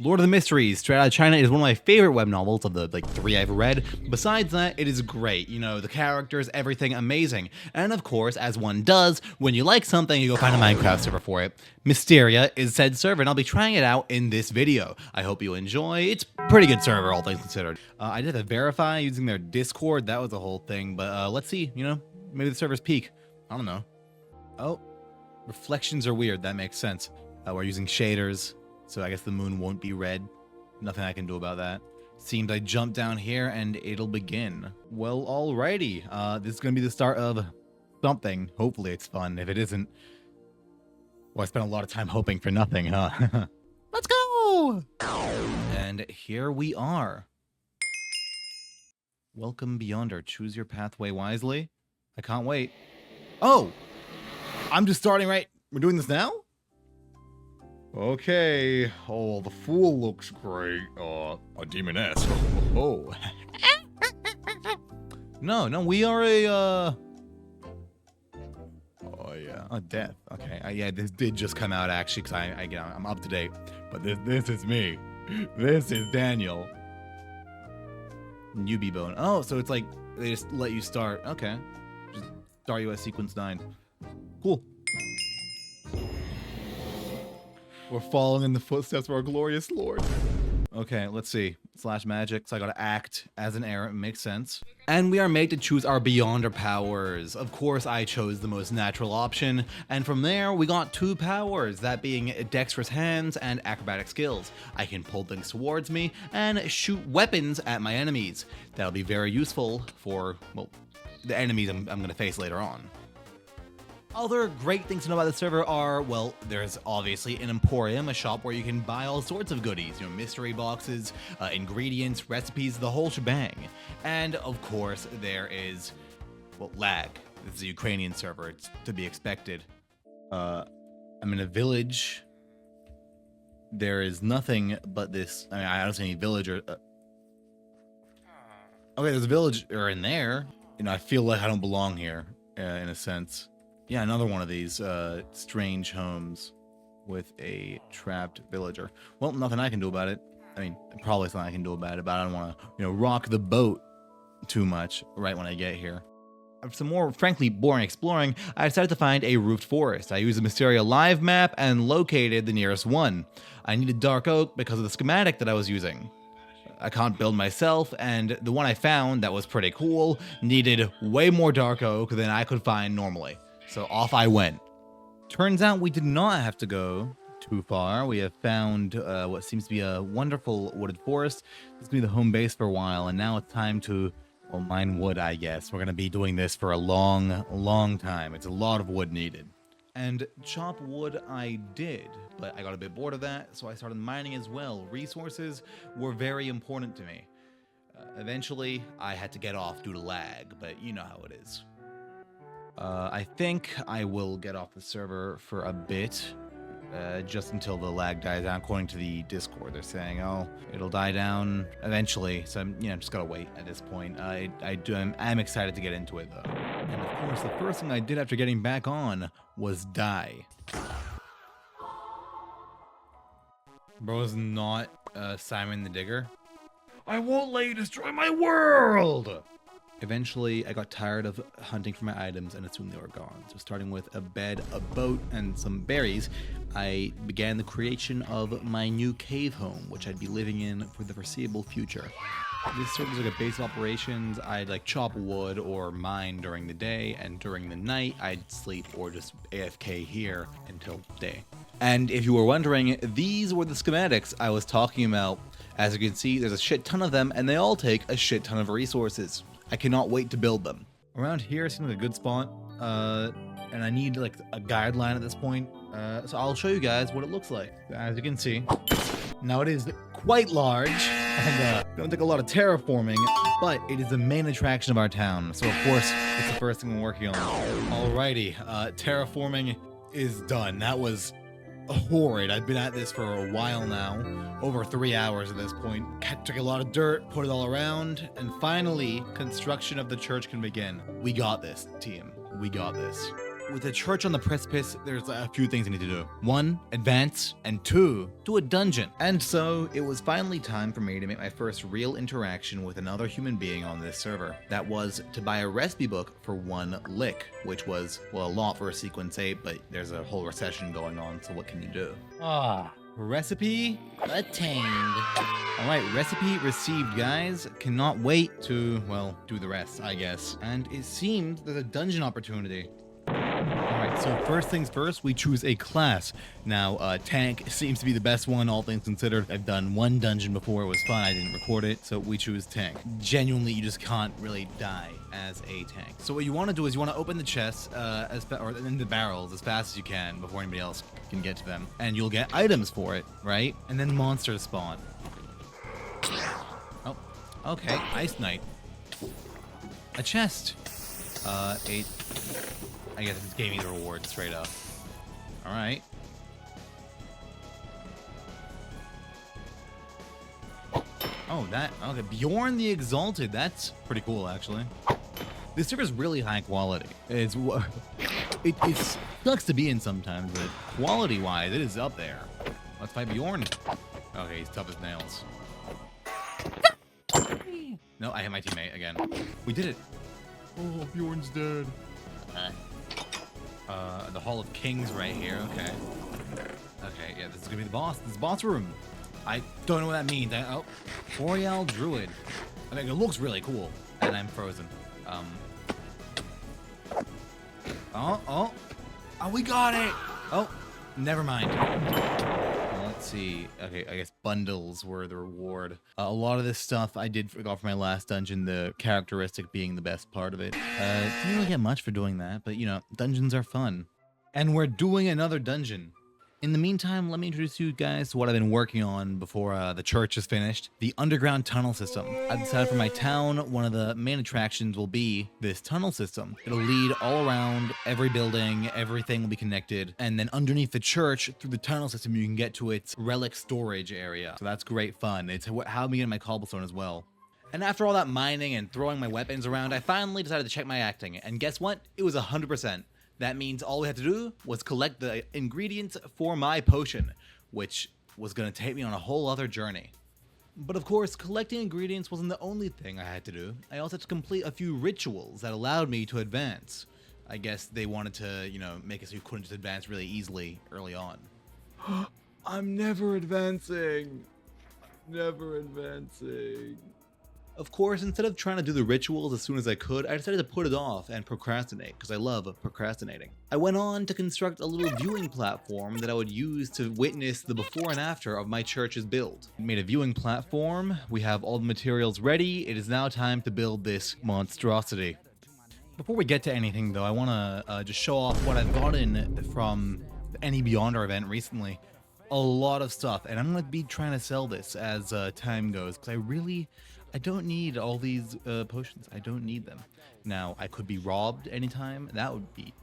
Lord of the Mysteries, Straight Outta China is one of my favorite web novels of the 3 I've read. Besides that, it is great. You know, the characters, everything amazing. And of course, as one does, when you like something, you go find a Minecraft server for it. Mysteria is said server, and I'll be trying it out in this video. I hope you enjoy. It's a pretty good server, all things considered. I did a verify using their Discord. That was the whole thing. But let's see, you know, maybe the server's peak. I don't know. Oh, reflections are weird. That makes sense. We're using shaders. So I guess the moon won't be red. Nothing I can do about that. Seems I jump down here and it'll begin. Well, alrighty. This is going to be the start of something. Hopefully it's fun. If it isn't, well, I spent a lot of time hoping for nothing, huh? Let's go! And here we are. Welcome, Beyonder. Choose your pathway wisely. I can't wait. Oh! I'm just starting right... We're doing this now? Okay. Oh, the fool looks great. A demoness. Oh. No, we are a, Oh, yeah. A death. Okay. Yeah, this did just come out, actually, because I'm up to date. But this is me. This is Daniel. Newbie bone. Oh, so it's like, they just let you start. Okay. Just start you at sequence 9. Cool. We're following in the footsteps of our glorious Lord. Okay, let's see. Slash magic, so I gotta act as an heir. It makes sense. And we are made to choose our Beyonder powers. Of course, I chose the most natural option. And from there, we got 2 powers, that being dexterous hands and acrobatic skills. I can pull things towards me and shoot weapons at my enemies. That'll be very useful for, well, the enemies I'm gonna face later on. Other great things to know about the server are, well, there's obviously an emporium, a shop where you can buy all sorts of goodies, you know, mystery boxes, ingredients, recipes, the whole shebang. And of course, there is, well, lag. This is a Ukrainian server, it's to be expected. I'm in a village. There is nothing but this, I mean, I don't see any villager. Okay, there's a villager in there. You know, I feel like I don't belong here, in a sense. Yeah, another one of these strange homes with a trapped villager. Well, nothing I can do about it. I mean, probably something I can do about it, but I don't want to, you know, rock the boat too much right when I get here. After some more, frankly, boring exploring, I decided to find a roofed forest. I used the Mysteria live map and located the nearest one. I needed dark oak because of the schematic that I was using. I can't build myself, and the one I found that was pretty cool needed way more dark oak than I could find normally. So off I went. Turns out we did not have to go too far. We have found what seems to be a wonderful wooded forest. This is going to be the home base for a while, and now it's time to, well, mine wood, I guess. We're going to be doing this for a long, long time. It's a lot of wood needed. And chop wood I did, but I got a bit bored of that, so I started mining as well. Resources were very important to me. Eventually, I had to get off due to lag, but you know how it is. I think I will get off the server for a bit, just until the lag dies down. According to the Discord, they're saying, oh, it'll die down eventually. So I'm, you know, just gotta wait at this point. I'm excited to get into it though. And of course, the first thing I did after getting back on was die. Bro's not Simon the Digger. I won't let you destroy my world! Eventually, I got tired of hunting for my items and assumed they were gone. So starting with a bed, a boat, and some berries, I began the creation of my new cave home, which I'd be living in for the foreseeable future. This serves like a base of operations. I'd like chop wood or mine during the day, and during the night, I'd sleep or just AFK here until day. And if you were wondering, these were the schematics I was talking about. As you can see, there's a shit ton of them, and they all take a shit ton of resources. I cannot wait to build them. Around here seems like a good spot, and I need like a guideline at this point, so I'll show you guys what it looks like. As you can see, now it is quite large, and don't take a lot of terraforming, but it is the main attraction of our town, so of course, it's the first thing we're working on. Alrighty, terraforming is done. That was horrid. I've been at this for a while now, over 3 hours at this point. Took a lot of dirt, put it all around, and finally, construction of the church can begin. We got this, team. We got this. with a church on the precipice, there's a few things I need to do. 1, advance, and 2, do a dungeon. And so it was finally time for me to make my first real interaction with another human being on this server. That was to buy a recipe book for 1 lick, which was, well, a lot for a sequence 8, but there's a whole recession going on, so what can you do? Recipe attained. All right, recipe received, guys. Cannot wait to, well, do the rest, I guess. And it seems there's a dungeon opportunity. All right, so first things first, we choose a class. Now, tank seems to be the best one, all things considered. I've done 1 dungeon before, it was fun, I didn't record it, so we choose tank. Genuinely, you just can't really die as a tank. So what you want to do is you want to open the chests, or in the barrels as fast as you can before anybody else can get to them. And you'll get items for it, right? And then monsters spawn. Oh, okay, Ice Knight. A chest. I guess it gave me the reward straight up. All right. Oh, okay. Bjorn the Exalted. That's pretty cool, actually. This server is really high quality. It sucks to be in sometimes, but quality-wise, it is up there. Let's fight Bjorn. Okay, he's tough as nails. No, I hit my teammate again. We did it. Oh, Bjorn's dead. The Hall of Kings right here. Okay. Okay, yeah, this is gonna be the boss. This is boss room. I don't know what that means. Boreal Druid. I mean, it looks really cool. And I'm frozen. Oh, we got it. Oh, never mind. Let's see. Okay, I guess bundles were the reward. A lot of this stuff I did forgot for my last dungeon, the characteristic being the best part of it. Didn't really get much for doing that, but you know, dungeons are fun. And we're doing another dungeon. In the meantime, let me introduce you guys to what I've been working on before the church is finished. The underground tunnel system. I've decided for my town, one of the main attractions will be this tunnel system. It'll lead all around every building, everything will be connected. And then underneath the church, through the tunnel system, you can get to its relic storage area. So that's great fun. It's how I'm getting my cobblestone as well. And after all that mining and throwing my weapons around, I finally decided to check my acting. And guess what? It was 100%. That means all we had to do was collect the ingredients for my potion, which was going to take me on a whole other journey. But of course, collecting ingredients wasn't the only thing I had to do. I also had to complete a few rituals that allowed me to advance. I guess they wanted to, you know, make it so you couldn't just advance really easily early on. I'm never advancing. Never advancing. Of course, instead of trying to do the rituals as soon as I could, I decided to put it off and procrastinate, because I love procrastinating. I went on to construct a little viewing platform that I would use to witness the before and after of my church's build. I made a viewing platform, we have all the materials ready, it is now time to build this monstrosity. Before we get to anything though, I want to just show off what I've gotten from any Beyonder event recently. A lot of stuff, and I'm going to be trying to sell this as time goes, because I don't need all these potions. I don't need them. Now, I could be robbed anytime. That would be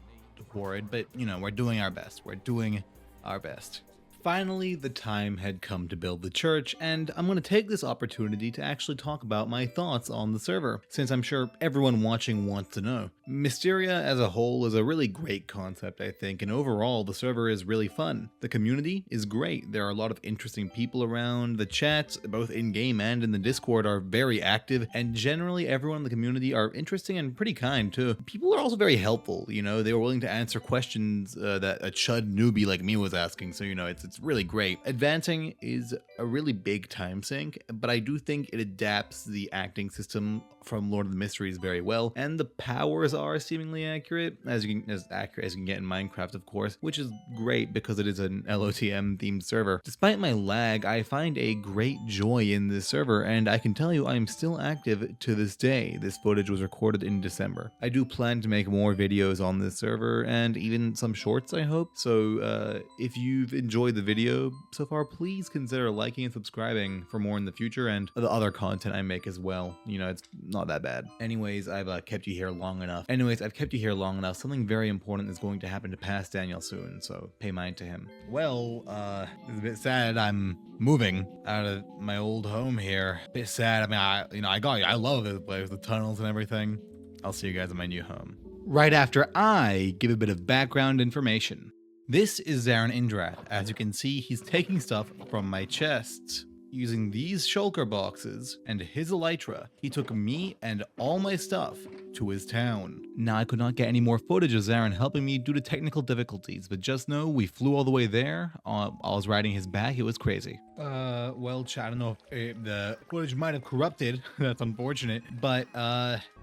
horrid, but, you know, we're doing our best. We're doing our best. Finally, the time had come to build the church, and I'm going to take this opportunity to actually talk about my thoughts on the server, since I'm sure everyone watching wants to know. Mysteria as a whole is a really great concept, I think, and overall, the server is really fun. The community is great. There are a lot of interesting people around. The chats, both in-game and in the Discord, are very active, and generally everyone in the community are interesting and pretty kind, too. People are also very helpful, you know, they were willing to answer questions that a chud newbie like me was asking, so, you know, it's really great. Advancing is a really big time sink, but I do think it adapts the acting system from Lord of the Mysteries very well, and the powers are seemingly accurate, as accurate as you can get in Minecraft, of course, which is great because it is an LOTM themed server. Despite my lag, I find a great joy in this server, and I can tell you I'm still active to this day. This footage was recorded in December. I do plan to make more videos on this server, and even some shorts, I hope. So if you've enjoyed the video so far, please consider liking and subscribing for more in the future, and the other content I make as well. You know, it's not that bad. Anyways, I've kept you here long enough. Something very important is going to happen to Past Daniel soon, so pay mind to him. Well, it's a bit sad. I'm moving out of my old home here. A bit sad. I mean, I love this place, the tunnels and everything. I'll see you guys in my new home. right after I give a bit of background information. This is Zarin Indrath. As you can see, he's taking stuff from my chests. Using these shulker boxes and his elytra, he took me and all my stuff to his town. Now, I could not get any more footage of Zarin helping me due to technical difficulties, but just know we flew all the way there. I was riding his back. It was crazy. Well, chat, I don't know if the footage might have corrupted. That's unfortunate. But,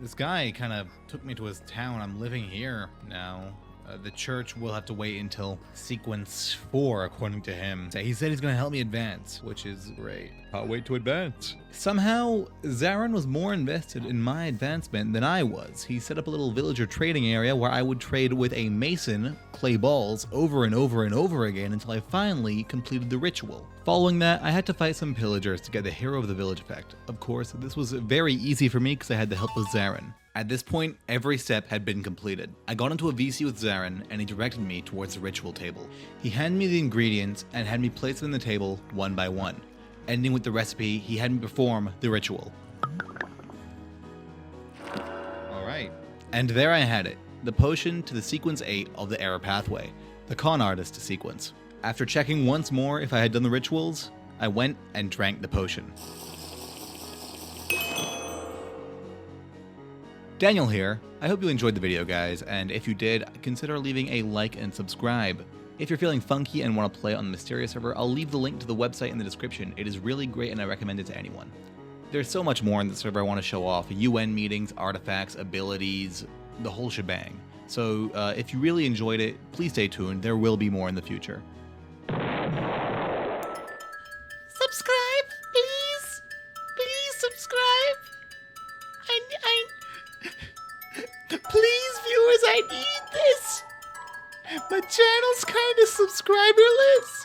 this guy kind of took me to his town. I'm living here now. The church will have to wait until sequence 4, according to him. He said he's going to help me advance, which is great. Can't wait to advance. Somehow, Zarin was more invested in my advancement than I was. He set up a little villager trading area where I would trade with a mason clay balls over and over and over again until I finally completed the ritual. Following that, I had to fight some pillagers to get the hero of the village effect. Of course, this was very easy for me because I had the help of Zarin. At this point, every step had been completed. I got into a VC with Zarin, and he directed me towards the ritual table. He handed me the ingredients and had me place them on the table one by one. Ending with the recipe, he had me perform the ritual. Alright. And there I had it, the potion to the sequence 8 of the error pathway, the con artist sequence. After checking once more if I had done the rituals, I went and drank the potion. Daniel here. I hope you enjoyed the video, guys, and if you did, consider leaving a like and subscribe. If you're feeling funky and want to play on the Mysteria server, I'll leave the link to the website in the description. It is really great and I recommend it to anyone. There's so much more in the server I want to show off. UN meetings, artifacts, abilities, the whole shebang. So if you really enjoyed it, please stay tuned. There will be more in the future. Subscribe, please. Please subscribe. Please, viewers, I need this. My channel's kind of subscriberless.